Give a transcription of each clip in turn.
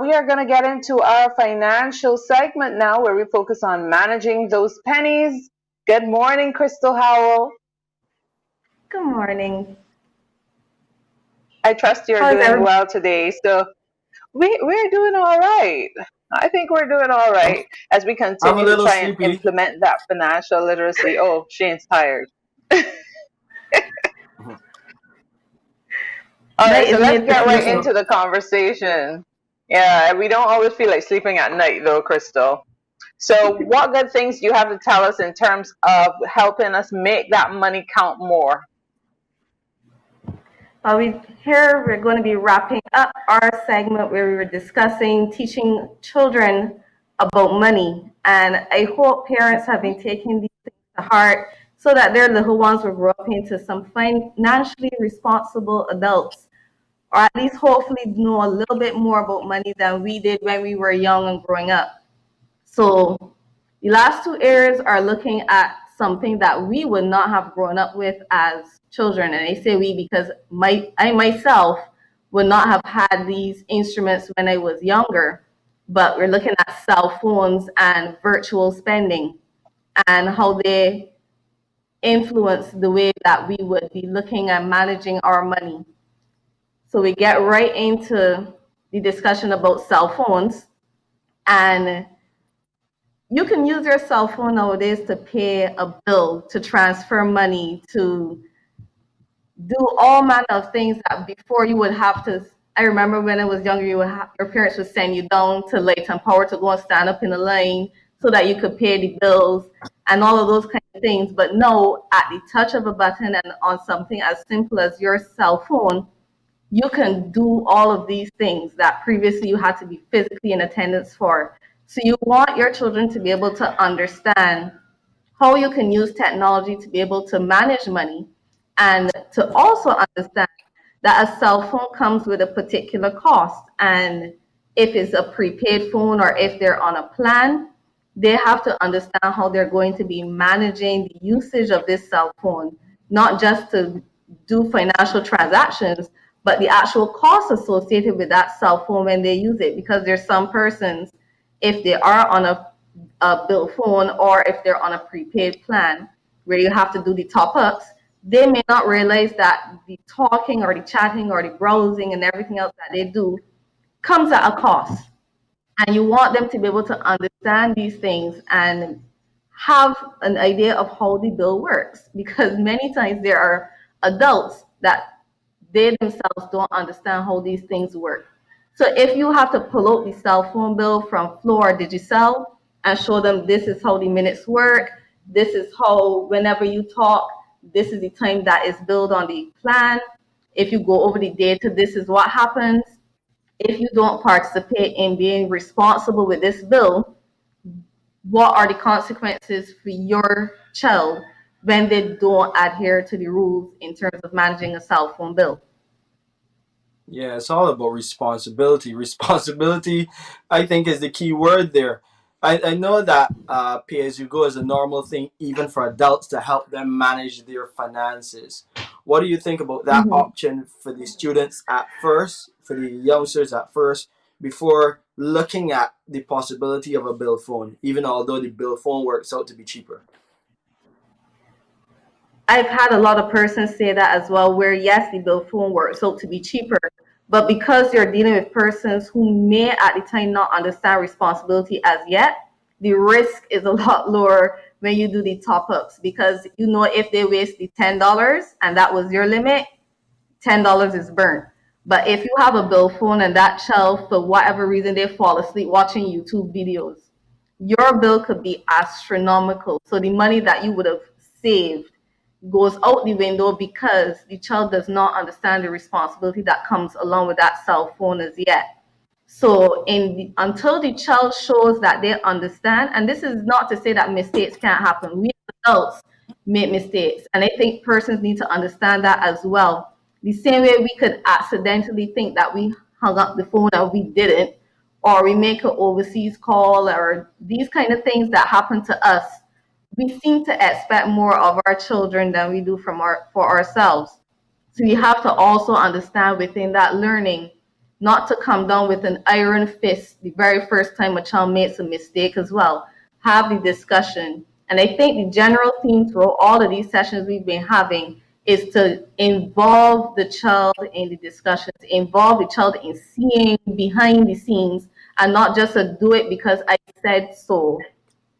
We are going to get into our financial segment now where we focus on managing those pennies. Good morning, Crystal Howell. Good morning. I trust you're How's doing everybody? well today. So we're doing all right. I think we're doing all I'm right as we I'm a continue to little try and sleepy. implement that financial literacy. Oh, Shane's tired. Mhm. All right, Night so is let's made for get right Yes, sleeping. into the conversation. Yeah, we don't always feel like sleeping at night though, Crystal. So, what good things do you have to tell us in terms of helping us make that money count more? We're going to be wrapping up our segment where we were discussing teaching children about money. And I hope parents have been taking these things to heart so that their little ones will grow up into some financially responsible adults, or at least hopefully know a little bit more about money than we did when we were young and growing up. So the last two areas are looking at something that we would not have grown up with as children. And I say we because I myself would not have had these instruments when I was younger. But we're looking at cell phones and virtual spending and how they influence the way that we would be looking at managing our money. So we get right into the discussion about cell phones, and you can use your cell phone nowadays to pay a bill, to transfer money, to do all manner of things that before you would have to. I remember when I was younger, your parents would send you down to Leighton Power to go and stand up in a line so that you could pay the bills and all of those kind of things. But now, at the touch of a button and on something as simple as your cell phone, you can do all of these things that previously you had to be physically in attendance for. So you want your children to be able to understand how you can use technology to be able to manage money and to also understand that a cell phone comes with a particular cost. And if it's a prepaid phone or if they're on a plan, they have to understand how they're going to be managing the usage of this cell phone, not just to do financial transactions, but the actual costs associated with that cell phone when they use it. Because there's some persons, if they are on a bill phone or if they're on a prepaid plan where you have to do the top ups, they may not realize that the talking or the chatting or the browsing and everything else that they do comes at a cost. And you want them to be able to understand these things and have an idea of how the bill works, because many times there are adults that they themselves don't understand how these things work. So if you have to pull out the cell phone bill from Floor Digicel and show them this is how the minutes work, this is how whenever you talk, this is the time that is billed on the plan. If you go over the data, this is what happens. If you don't participate in being responsible with this bill, what are the consequences for your child when they don't adhere to the rules in terms of managing a cell phone bill? Yeah, it's all about responsibility. Responsibility, I think, is the key word there. I know that pay as you go is a normal thing, even for adults, to help them manage their finances. What do you think about that Mhm. option for the students at first, for the youngsters at first, before looking at the possibility of a bill phone, even although the bill phone works out to be cheaper? I've had a lot of persons say that as well, where yes, the bill phone works out to be cheaper, but because you're dealing with persons who may at the time not understand responsibility as yet, the risk is a lot lower when you do the top ups, because you know if they waste the $10 and that was your limit, $10 is burnt. But if you have a bill phone and that child, for whatever reason, they fall asleep watching YouTube videos, your bill could be astronomical. So the money that you would have saved goes out the window because the child does not understand the responsibility that comes along with that cell phone as yet. So until the child shows that they understand, and this is not to say that mistakes can't happen. We adults make mistakes, and I think persons need to understand that as well. The same way we could accidentally think that we hung up the phone and we didn't, or we make an overseas call, or these kind of things that happen to us, we seem to expect more of our children than we do for ourselves. So we have to also understand within that learning not to come down with an iron fist the very first time a child makes a mistake as well. Have the discussion. And I think the general theme through all of these sessions we've been having is to involve the child in the discussions, involve the child in seeing behind the scenes and not just a do it because I said so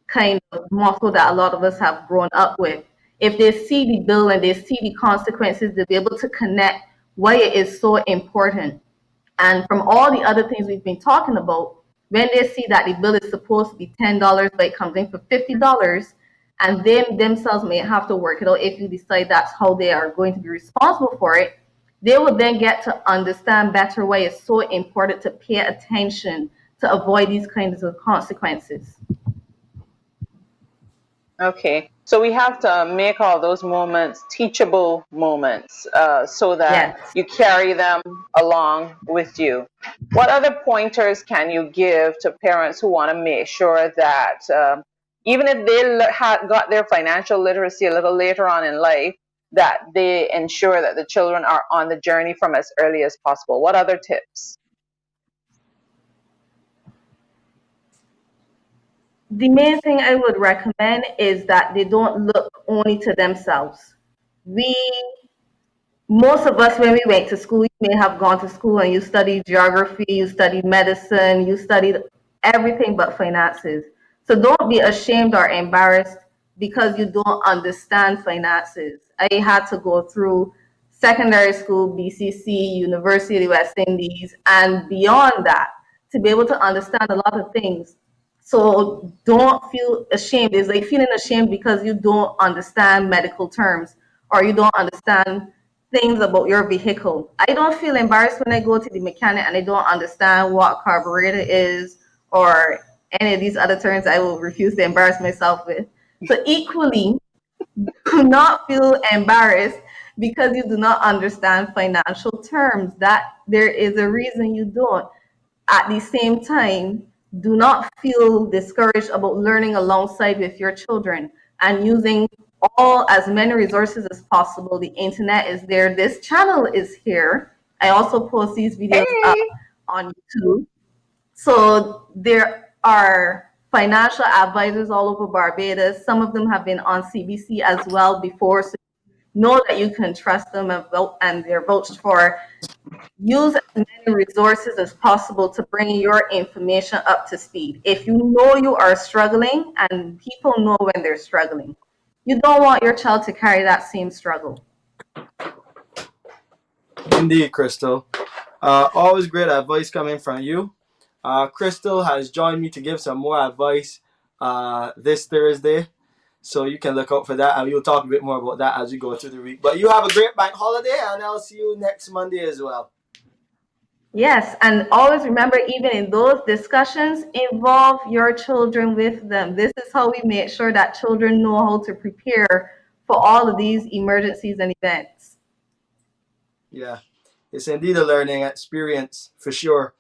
kind of motto that a lot of us have grown up with. If they see the bill and they see the consequences, they'll be able to connect why it is so important. And from all the other things we've been talking about, when they see that the bill is supposed to be $10, but it comes in for $50, and they themselves may have to work it out if you decide that's how they are going to be responsible for it, they will then get to understand better why it's so important to pay attention to avoid these kinds of consequences. Okay, so we have to make all those moments teachable moments so that Yes. you carry them along with you. What other pointers can you give to parents who want to make sure that even if they got their financial literacy a little later on in life, that they ensure that the children are on the journey from as early as possible? What other tips? The main thing I would recommend is that they don't look only to themselves. We, most of us, when we went to school, you may have gone to school and you studied geography, you studied medicine, you studied everything but finances. So don't be ashamed or embarrassed because you don't understand finances. I had to go through secondary school, BCC, University of the West Indies, and beyond that to be able to understand a lot of things. So don't feel ashamed. It's like feeling ashamed because you don't understand medical terms or you don't understand things about your vehicle. I don't feel embarrassed when I go to the mechanic and I don't understand what carburetor is or any of these other terms I will refuse to embarrass myself with. So equally, do not feel embarrassed because you do not understand financial terms. That there is a reason you don't. At the same time, do not feel discouraged about learning alongside with your children and using all as many resources as possible. The internet is there. This channel is here. I also post these videos up Hey, on YouTube. So there are financial advisors all over Barbados. Some of them have been on CBC as well before. So know that you can trust them and vote, and they're vouched for. Use as many resources as possible to bring your information up to speed. If you know you are struggling, and people know when they're struggling, you don't want your child to carry that same struggle. Indeed, Crystal. Always great advice coming from you. Crystal has joined me to give some more advice this Thursday. So you can look out for that, and we'll talk a bit more about that as we go through the week. But you have a great bank holiday, and I'll see you next Monday as well. Yes, and always remember, even in those discussions, involve your children with them. This is how we make sure that children know how to prepare for all of these emergencies and events. Yeah, it's indeed a learning experience for sure.